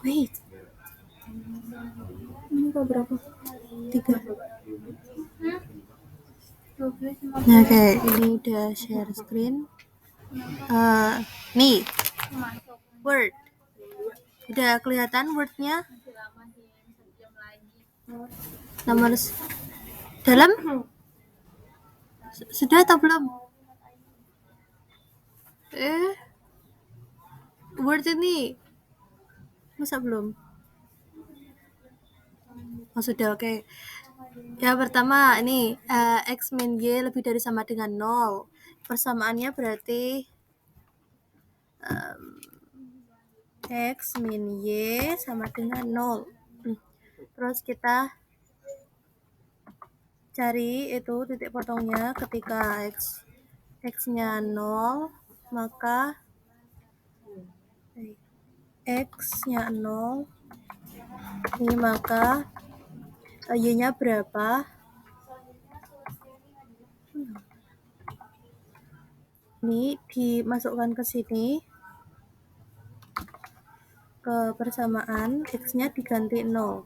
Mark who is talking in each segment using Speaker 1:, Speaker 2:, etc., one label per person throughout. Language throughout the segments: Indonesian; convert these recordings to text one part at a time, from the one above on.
Speaker 1: Wait. Ini kok berapa? 3. Nah, kayak ini udah share screen. Nih, Word. Udah kelihatan Word-nya? Nomor dalam? Sudah atau belum? Word ini masa belum? Oh, sudah, oke. Ya, pertama ini X min Y lebih dari sama dengan 0. Persamaannya berarti X min Y sama dengan 0. Terus kita cari itu titik potongnya ketika X-nya 0, maka X-nya 0, ini maka Y-nya berapa? Ini dimasukkan ke sini, ke persamaan, X-nya diganti 0.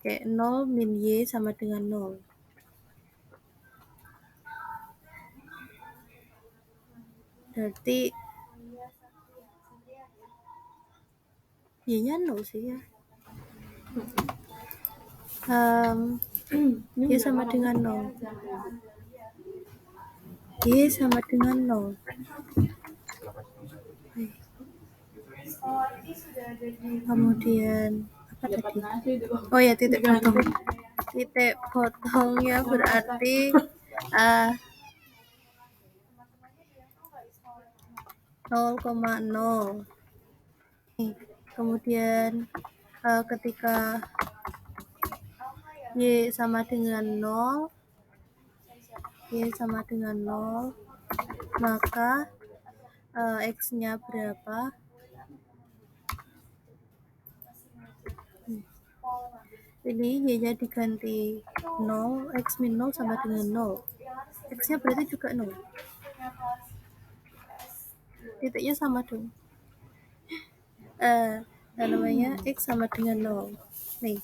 Speaker 1: Oke, 0 min Y sama dengan 0. Berarti Y-nya 0 sih ya. Y sama dengan 0. Y sama dengan 0. Kemudian apa tadi? Oh ya, titik potong. Titik potongnya berarti 0,0. Kemudian ketika Y sama dengan 0, Y sama dengan 0, maka X-nya berapa? Ini Y-nya diganti 0, X min 0 sama dengan 0. X-nya berarti juga 0. Titiknya sama dong. Namanya X sama dengan 0. Nih,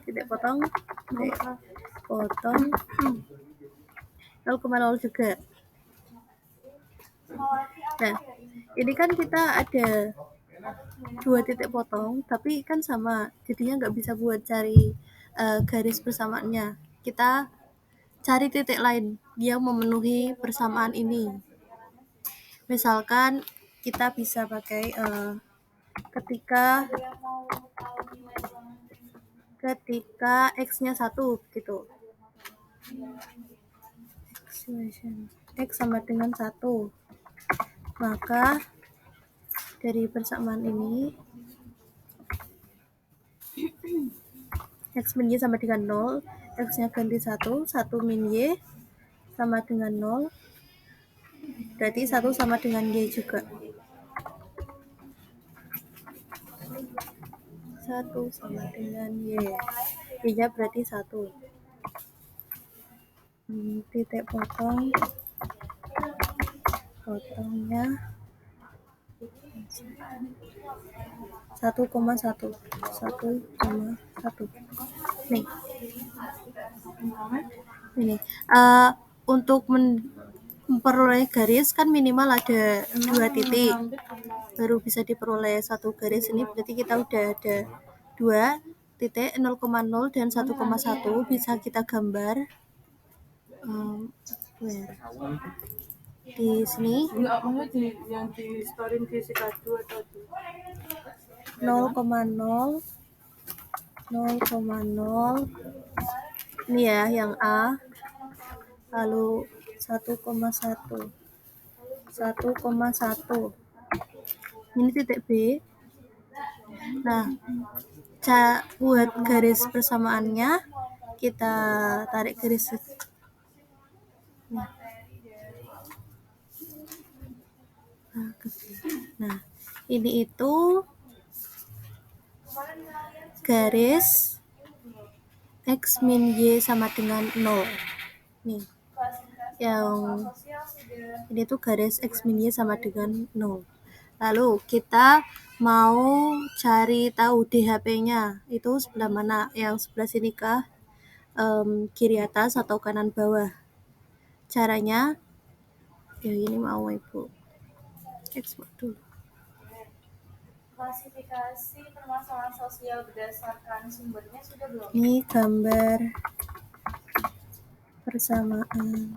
Speaker 1: titik potong, titik potong 0,0 juga. Nah, ini kan kita ada 2 titik potong, tapi kan sama, jadinya nggak bisa buat cari garis persamaannya. Kita cari titik lain yang memenuhi persamaan ini. Misalkan kita bisa pakai ketika X-nya 1 gitu. X sama dengan 1. Maka dari persamaan ini X min Y sama dengan 0, X-nya ganti 1, 1 min Y sama dengan 0, berarti 1 sama dengan Y juga. 1 sama dengan Y. Y-nya berarti 1. Titik potong, potongnya 1,1. Nih. Ini untuk memperoleh garis kan minimal ada 2 titik baru bisa diperoleh 1 garis. Ini berarti kita udah ada 2 titik, 0,0 dan 1,1 bisa kita gambar di sini. 0,0, 0,0 ini ya yang A, lalu 1,1, 1,1 ini titik B. Nah, buat garis persamaannya kita tarik garis. Nah, ini itu garis X min Y sama dengan 0. Nih, yang ini tuh garis X min Y sama dengan 0. Lalu kita mau cari tahu DHP-nya itu sebelah mana, yang sebelah sini kah, kiri atas atau kanan bawah. Caranya ya ini mau Ibu ekspor dulu.
Speaker 2: Klasifikasi permasalahan sosial berdasarkan sumbernya sudah belum?
Speaker 1: Ini gambar persamaan,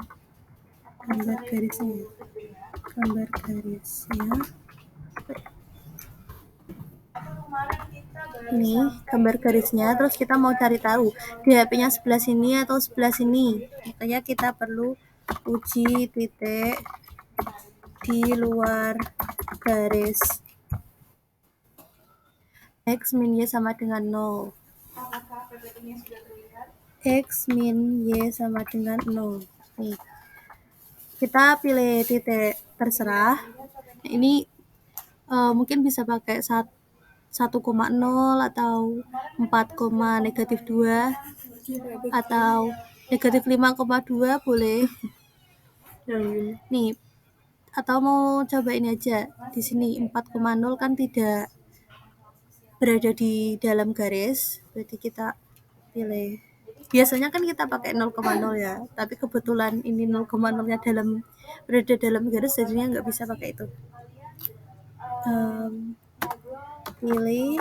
Speaker 1: gambar garisnya, ini gambar garisnya. Terus kita mau cari tahu DHP-nya sebelah sini atau sebelah sini. Makanya kita perlu uji titik di luar garis. X min Y sama dengan 0.
Speaker 2: Apakah PPT-nya sudah terlihat?
Speaker 1: X min Y sama dengan 0. Nih. Kita pilih titik terserah. Ini mungkin bisa pakai 1,0 atau 4,-2 atau -5,2 boleh. Nih, atau mau coba ini aja. Di sini 4,0 kan tidak berada di dalam garis, berarti kita pilih. Biasanya kan kita pakai 0,0 ya, tapi kebetulan ini 0,0-nya berada dalam garis, jadinya nggak bisa pakai itu. Pilih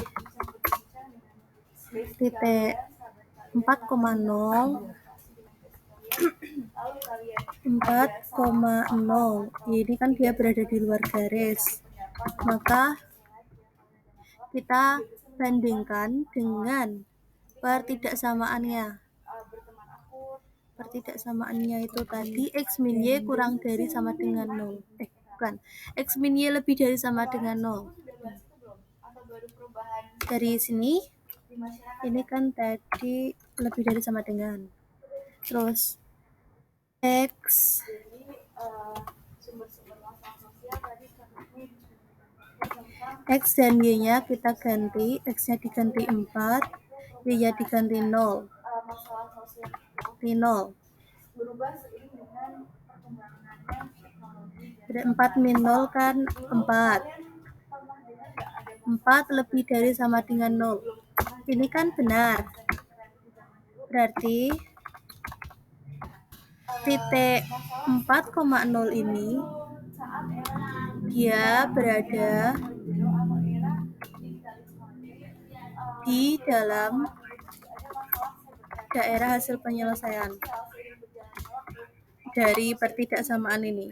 Speaker 1: titik 4,0 ini kan dia berada di luar garis, maka kita bandingkan dengan pertidaksamaannya. Pertidaksamaannya itu tadi X min Y kurang dari sama dengan 0. X min Y lebih dari sama dengan 0. Dari sini, ini kan tadi lebih dari sama dengan. Terus X dan Y-nya kita ganti, X-nya diganti 4, Y-nya diganti 0. Di 0. 4 min 0 kan 4. 4 lebih dari sama dengan 0. Ini kan benar. Berarti titik 4,0 ini dia berada di dalam daerah hasil penyelesaian dari pertidaksamaan ini.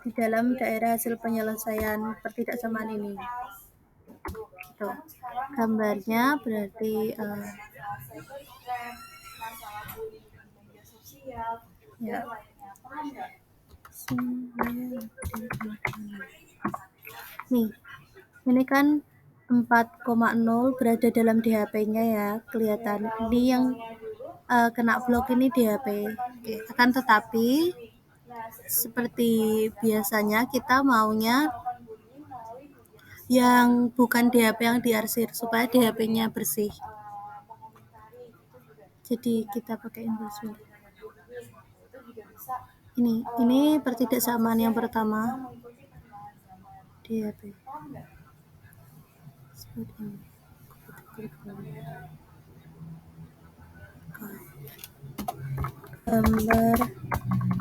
Speaker 1: Di dalam daerah hasil penyelesaian pertidaksamaan ini. Gitu. Gambarnya berarti ya. Nih, ini kan 4,0 berada dalam DHP-nya ya, kelihatan. Ini yang kena blok ini DHP. Oke. Akan tetapi seperti biasanya kita maunya yang bukan DHP yang diarsir supaya DHP-nya bersih. Jadi kita pakai inversion. Ini pertidaksamaan yang pertama DHP. Seperti ini. Gambar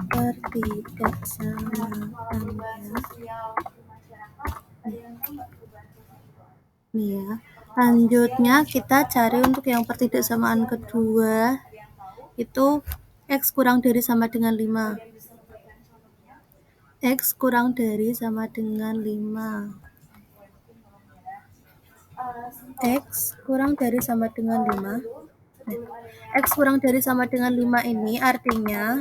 Speaker 1: pertidaksamaannya. Nih ya. Lanjutnya kita cari untuk yang pertidaksamaan kedua, itu X kurang dari sama dengan 5. X kurang dari sama dengan 5. X kurang dari sama dengan 5. X kurang dari sama dengan 5 ini artinya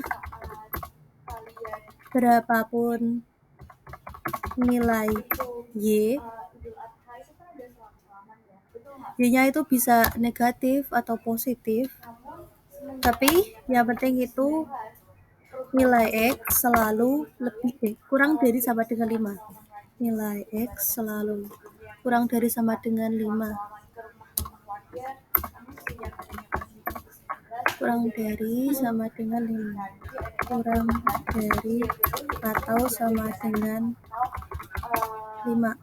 Speaker 1: berapapun nilai Y, Y-nya itu bisa negatif atau positif, tapi yang penting itu nilai X selalu kurang dari sama dengan 5. Nilai X selalu kurang dari sama dengan 5. kurang dari sama dengan 5, kurang dari atau sama dengan 5.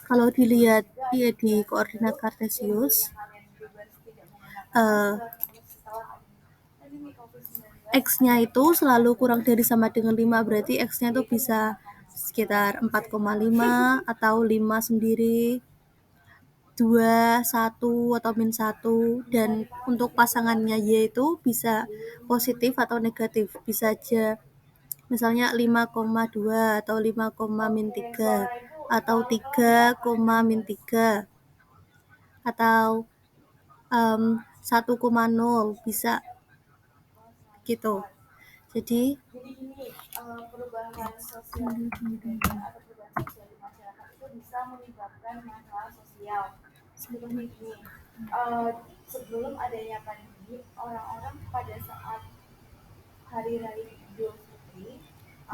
Speaker 1: Kalau dilihat di koordinat kartesius, X-nya itu selalu kurang dari sama dengan 5, berarti X-nya itu bisa sekitar 4,5 atau 5 sendiri, 2, 1 atau min 1, dan untuk pasangannya Y itu bisa positif atau negatif, bisa aja misalnya 5,2 atau 5, min 3 atau 3, min 3 atau 1,0 bisa gitu. Jadi
Speaker 2: ini perubahan sosial budaya atau perubahan sosial di masyarakat itu bisa menyebabkan masalah sosial. Seperti ini, sebelum adanya pandemi, orang-orang pada saat hari raya Idul Fitri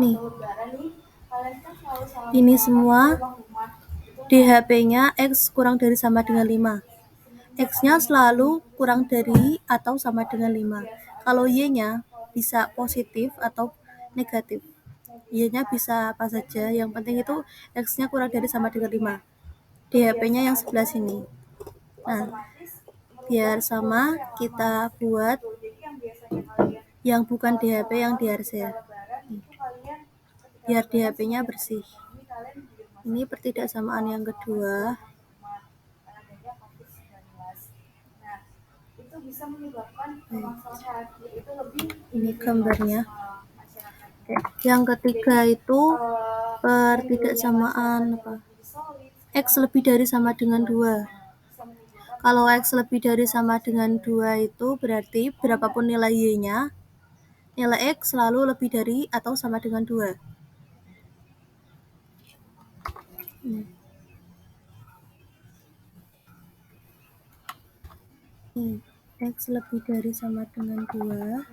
Speaker 1: nih,
Speaker 2: atau Lebaran nih, kalian kan selalu salam
Speaker 1: ini
Speaker 2: salaman
Speaker 1: semua
Speaker 2: di rumah-rumah.
Speaker 1: DHP-nya X kurang dari sama dengan 5. X-nya selalu kurang dari atau sama dengan 5. Kalau Y-nya bisa positif atau negatif. Y-nya bisa apa saja, yang penting itu X-nya kurang dari sama dengan 5. DHP-nya yang sebelah sini. Nah, biar sama kita buat yang bukan DHP yang diarsir. Biar DHP-nya bersih. Ini pertidaksamaan yang kedua.
Speaker 2: Bisa menyebabkan permasalahan itu lebih
Speaker 1: ini gambarnya. Yang ketiga itu pertidaksamaan apa? X lebih dari sama dengan 2. Kalau X lebih dari sama dengan 2 itu berarti berapapun nilai Y-nya, nilai X selalu lebih dari atau sama dengan 2. X lebih dari sama dengan 2.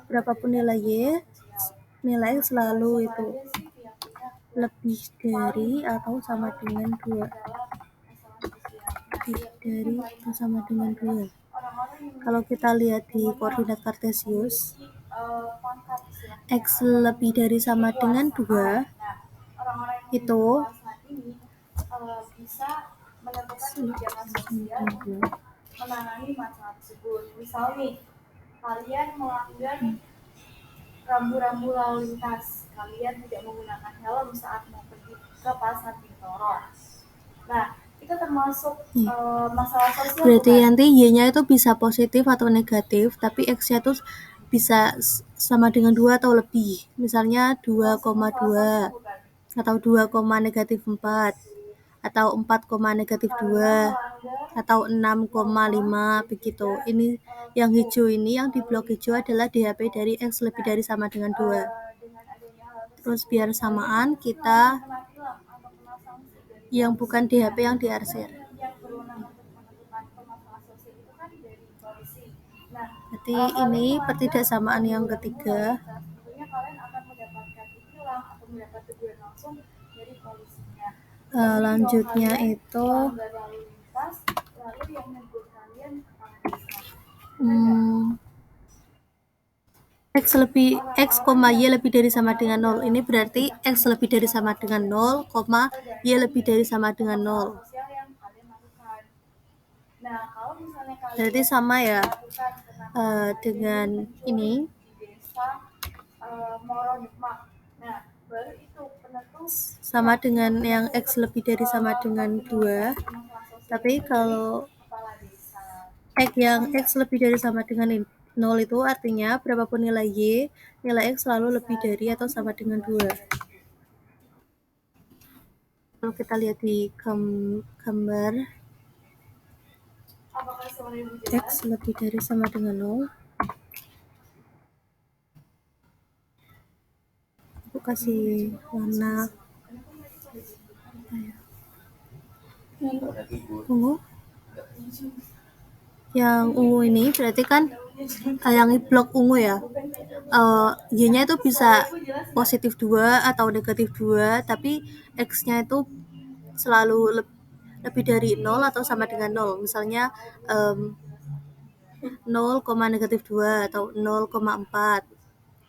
Speaker 1: Berapapun nilai Y, nilai X selalu itu lebih dari atau sama dengan 2. Lebih dari atau sama dengan 2. Kalau kita lihat di koordinat kartesius, X lebih dari sama dengan 2 itu
Speaker 2: bisa menentukan kebijakan sosial menangani masalah tersebut. Misal nih, kalian melanggar rambu-rambu lalu lintas, kalian tidak menggunakan helm saat mau pergi ke pasar Bintoro. Nah, itu termasuk masalah sosial.
Speaker 1: Berarti nanti Y-nya itu bisa positif atau negatif, tapi X-nya itu bisa sama dengan 2 atau lebih. Misalnya 2,2 atau 2,-4 atau 4,-2 atau 6,5 begitu. Ini yang hijau ini, yang di blok hijau adalah DHP dari X lebih dari sama dengan 2. Terus biar samaan kita yang bukan DHP yang diarsir. Berarti ini pertidaksamaan yang ketiga. Lanjutnya itu X, Y lebih dari sama dengan 0. Ini berarti X lebih dari sama dengan 0, Y lebih dari sama dengan 0. Berarti sama ya dengan ini. Sama dengan yang X lebih dari sama dengan 2. Tapi kalau X lebih dari sama dengan 0 itu artinya berapapun nilai Y, nilai X selalu lebih dari atau sama dengan 2. Kalau kita lihat di gambar, X lebih dari sama dengan 0. Aku kasih warna ungu. Yang ungu ini berarti kan yang blok ungu ya. Y-nya itu bisa positif 2 atau negatif 2, tapi X-nya itu selalu lebih dari 0 atau sama dengan 0. Misalnya 0,-2 atau 0,4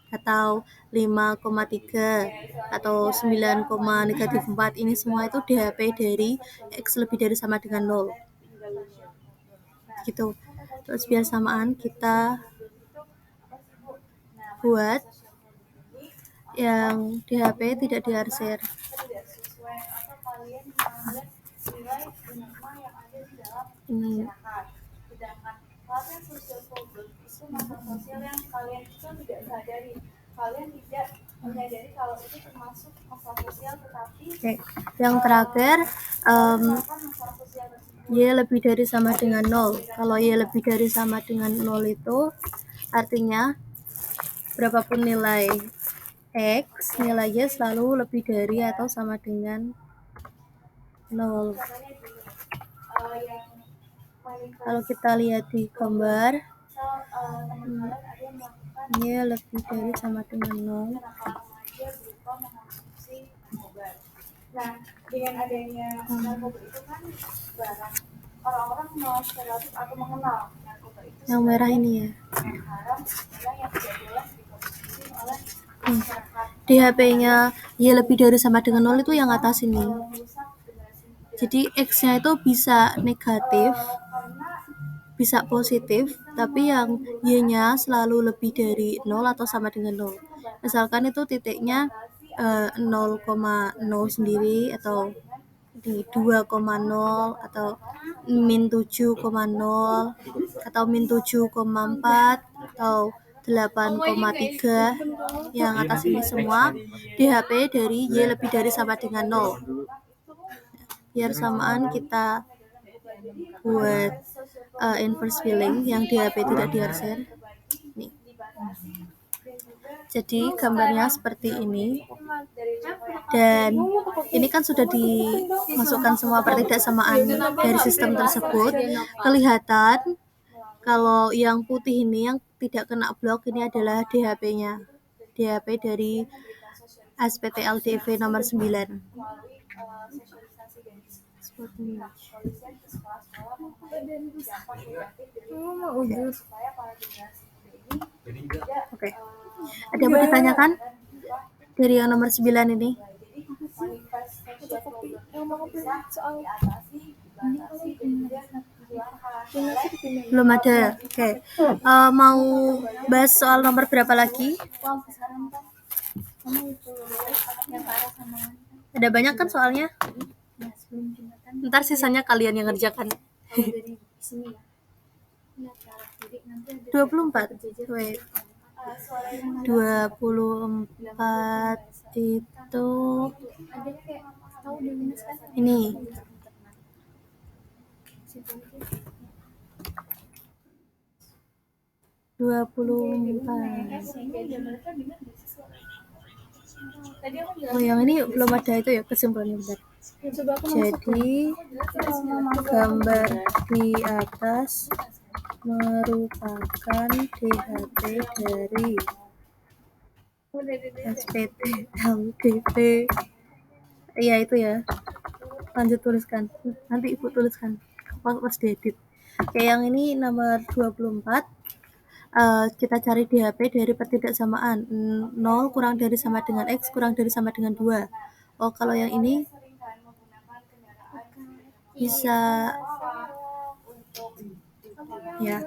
Speaker 1: atau 5,3 atau 9,-4. Ini semua itu DHP dari X lebih dari sama dengan 0 gitu. Terus biar samaan kita buat yang DHP tidak diarsir. Ini
Speaker 2: Sedangkan latihan social problem itu masalah sosial yang kalian itu tidak sadari. Kalian tidak menyadari kalau itu termasuk masalah sosial, tetapi
Speaker 1: yang terakhir
Speaker 2: masalah sosial tersebut.
Speaker 1: Y lebih dari sama dengan 0. Kalau Y lebih dari sama dengan 0 itu artinya berapapun nilai X, nilai Y selalu lebih dari atau sama dengan 0. Kalau kita lihat di gambar, Y lebih dari sama dengan 0.
Speaker 2: Nah, dengan adanya narkoba itu kan barang orang-orang mengenal stereotip atau mengenal narkoba itu
Speaker 1: yang merah ini ya.
Speaker 2: yang haram, yang tidak jelas dikonsumsi oleh masyarakat.
Speaker 1: DHP-nya Y lebih dari sama dengan 0 itu yang atas ini. Jadi X-nya itu bisa negatif, bisa positif, tapi yang Y-nya selalu lebih dari 0 atau sama dengan 0. Misalkan itu titiknya 0,0 sendiri atau di 2,0 atau min 7,0 atau min 7,4 atau 8,3. Yang atas ini semua DHP dari Y lebih dari sama dengan 0. Biar samaan kita buat inverse filling yang DHP tidak diarsir. Nih. Jadi gambarnya seperti ini. Dan ini kan sudah dimasukkan semua pertidaksamaan dari sistem tersebut. Kelihatan kalau yang putih ini yang tidak kena blok ini adalah DHP-nya. DHP dari SPTLDV nomor 9. Oke. Ada yang mau ditanyakan dari yang nomor 9 ini? Belum ada. Oke. Mau bahas soal nomor berapa lagi? Ada banyak kan soalnya? Ntar sisanya kalian yang ngerjakan. 24. Wait. 24 itu ini. Dua puluh empat. Oh, yang ini belum ada itu ya kesimpulannya bentar. Jadi gambar di atas merupakan DHP dari SPTLDV. Iya itu ya. Lanjut tuliskan. Nanti ibu tuliskan pas diedit. Oke, yang ini nomor 24. Kita cari DHP dari pertidaksamaan 0 kurang dari sama dengan X kurang dari sama dengan 2. Oh, kalau yang ini bisa ya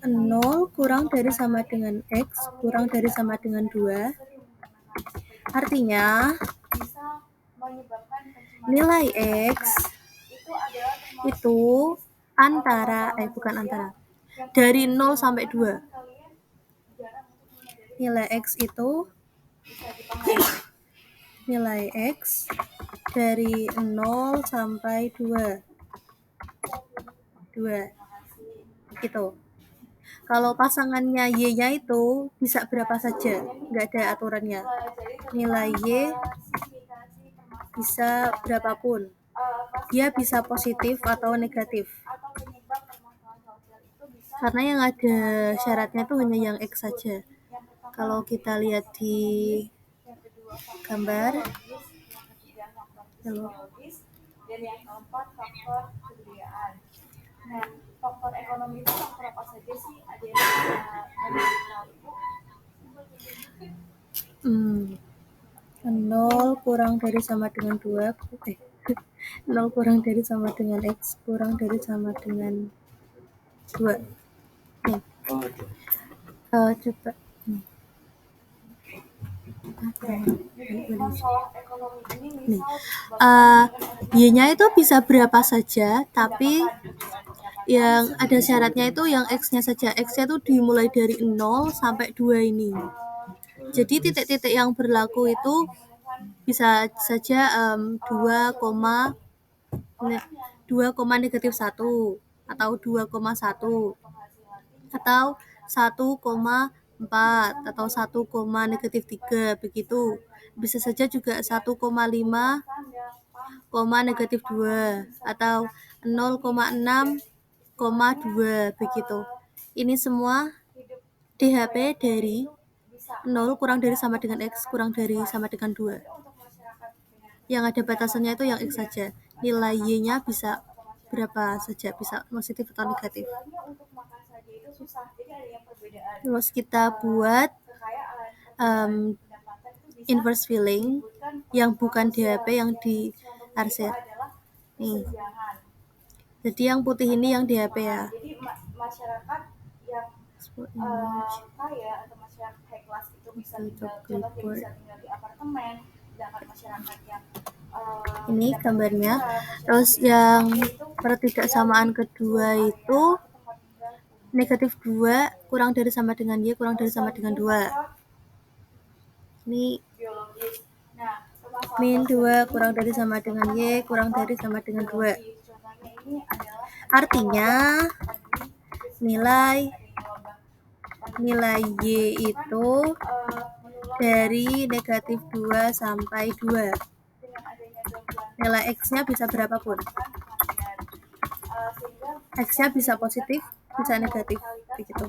Speaker 1: 0 kurang dari sama dengan X kurang dari sama dengan 2. Artinya nilai X itu bukan antara dari 0 sampai 2. Nilai X itu nilai X dari 0 sampai 2. Gitu. Kalau pasangannya Y-nya itu bisa berapa saja, nggak ada aturannya. Nilai Y bisa berapapun. Dia bisa positif atau negatif. Karena yang ada syaratnya itu hanya yang X saja. Kalau kita lihat di gambar, dan yang keempat faktor kebudayaan. Nah,
Speaker 2: faktor ekonomi itu faktor apa saja sih? Ada yang bisa tahu Ibu?
Speaker 1: 0 kurang dari sama dengan 2 0 kurang dari sama dengan X kurang dari sama dengan 2. Nih. Coba.
Speaker 2: Masalah ekonomi ini
Speaker 1: Nih.
Speaker 2: misal
Speaker 1: Y-nya itu bisa berapa saja, tapi yang ada syaratnya itu yang X-nya saja. X-nya itu dimulai dari 0 sampai 2 ini. Jadi titik-titik yang berlaku itu bisa saja 2, 2, negatif 1 atau 2,1 atau 1,4 atau 1, negatif 3 begitu. Bisa saja juga 1,5, negatif 2 atau 0,6,2 begitu. Ini semua DHP dari 0 kurang dari sama dengan X kurang dari sama dengan 2. Yang ada batasannya itu yang X saja. Nilai Y-nya bisa berapa saja, bisa positif atau negatif. Terus kita buat inverse filling yang bukan DHP yang di arsir. Nih. Jadi yang putih ini yang DHP ya.
Speaker 2: Jadi masyarakat yang kaya atau masyarakat high class itu bisa tinggal di apartemen, sedangkan masyarakat yang
Speaker 1: ini gambarnya. Terus yang pertidaksamaan kedua itu negatif 2 kurang dari sama dengan Y kurang dari sama dengan 2. Ini min 2 kurang dari sama dengan Y kurang dari sama dengan 2. Artinya nilai Y itu dari negatif 2 sampai 2. Nilai X-nya bisa berapapun. X-nya bisa positif, bisa negatif, begitu.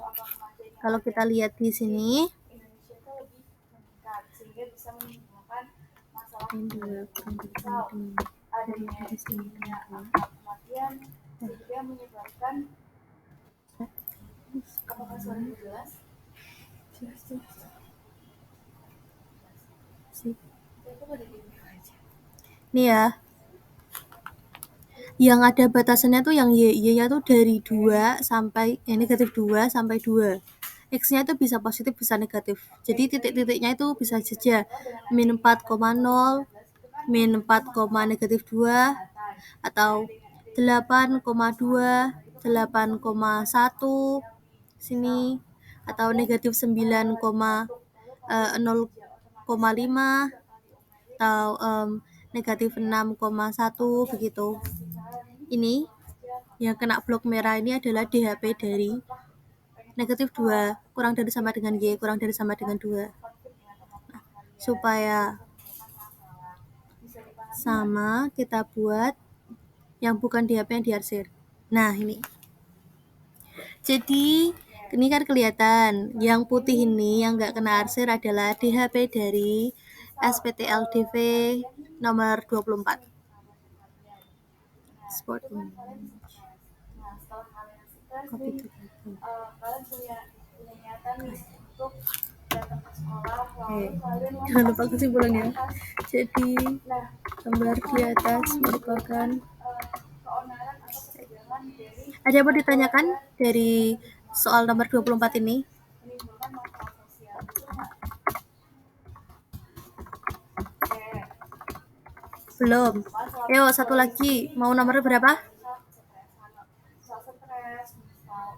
Speaker 1: Kalau kita lihat di sini,
Speaker 2: apakah suaranya jelas?
Speaker 1: Nih ya. Yang ada batasannya tuh yang Y-nya tuh dari 2 sampai negatif 2 sampai 2. X-nya itu bisa positif, bisa negatif. Jadi titik-titiknya itu bisa saja min 4,0, min 4, negatif 2, atau 8,2, 8,1 sini, atau negatif 9,0,5 atau negatif 6,1 begitu. Ini yang kena blok merah ini adalah DHP dari negatif 2 kurang dari sama dengan Y kurang dari sama dengan 2. Nah, supaya sama kita buat yang bukan DHP yang diarsir. Nah ini. Jadi ini kan kelihatan yang putih ini yang nggak kena arsir adalah DHP dari SPTLDV nomor 24. Sport
Speaker 2: Nah, setelah kalian stres nih, kalian punya niatan nih untuk datang ke sekolah, lalu kalian
Speaker 1: jangan lupa kesimpulannya. Jadi gambar di atas merupakan
Speaker 2: keonaran atau kesejangan dari
Speaker 1: ada yang mau ditanyakan dari soal nomor 24 ini?
Speaker 2: menimbulkan masalah sosial.
Speaker 1: Belum. Yo, satu lagi. Mau nomor berapa?
Speaker 2: Misal stres, misal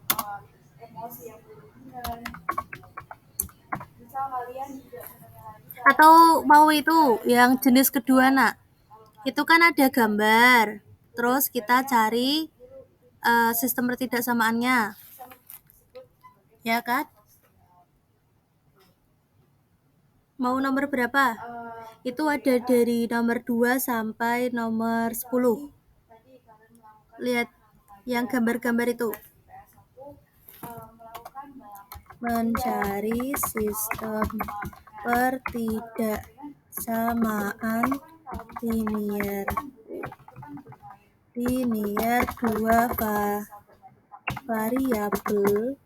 Speaker 2: emosi yang berlebihan. Misal kalian juga
Speaker 1: atau mau itu yang jenis kedua, Nak? Itu kan ada gambar. Terus kita cari sistem pertidaksamaannya. Ya kan? Mau nomor berapa? Itu ada dari nomor 2 sampai nomor 10. Lihat yang gambar-gambar itu. Mencari sistem pertidaksamaan linier 2 variabel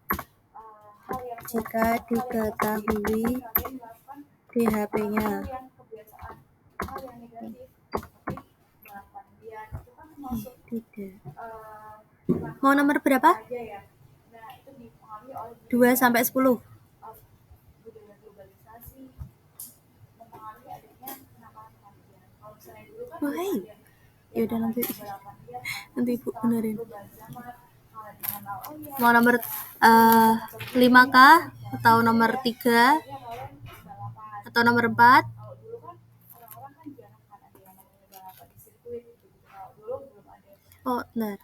Speaker 2: hal yang
Speaker 1: jika diketahui
Speaker 2: kalian melakukan
Speaker 1: DHP-nya.
Speaker 2: hal yang kebiasaan, hal yang negatif seperti balapan liar itu kan termasuk
Speaker 1: Tidak.
Speaker 2: nakal
Speaker 1: Mau nomor berapa?
Speaker 2: aja ya. Nah itu dipengaruhi oleh
Speaker 1: 2 sampai 10.
Speaker 2: budaya globalisasi, mempengaruhi adanya kenakalan kalian. Kalau misalnya dulu kan
Speaker 1: Oh, hey.
Speaker 2: ada
Speaker 1: Ya udah nanti
Speaker 2: balapan liar kan.
Speaker 1: nanti Ibu benerin.
Speaker 2: Perubahan zaman, kalian mengenal
Speaker 1: Mau nomor 5K atau nomor 3
Speaker 2: balapan.
Speaker 1: atau nomor 4?
Speaker 2: Kalau dulu kan orang-orang kan jarang kan ada yang namanya balapan di sirkuit gitu. Kalau dulu belum ada.
Speaker 1: Oh, benar.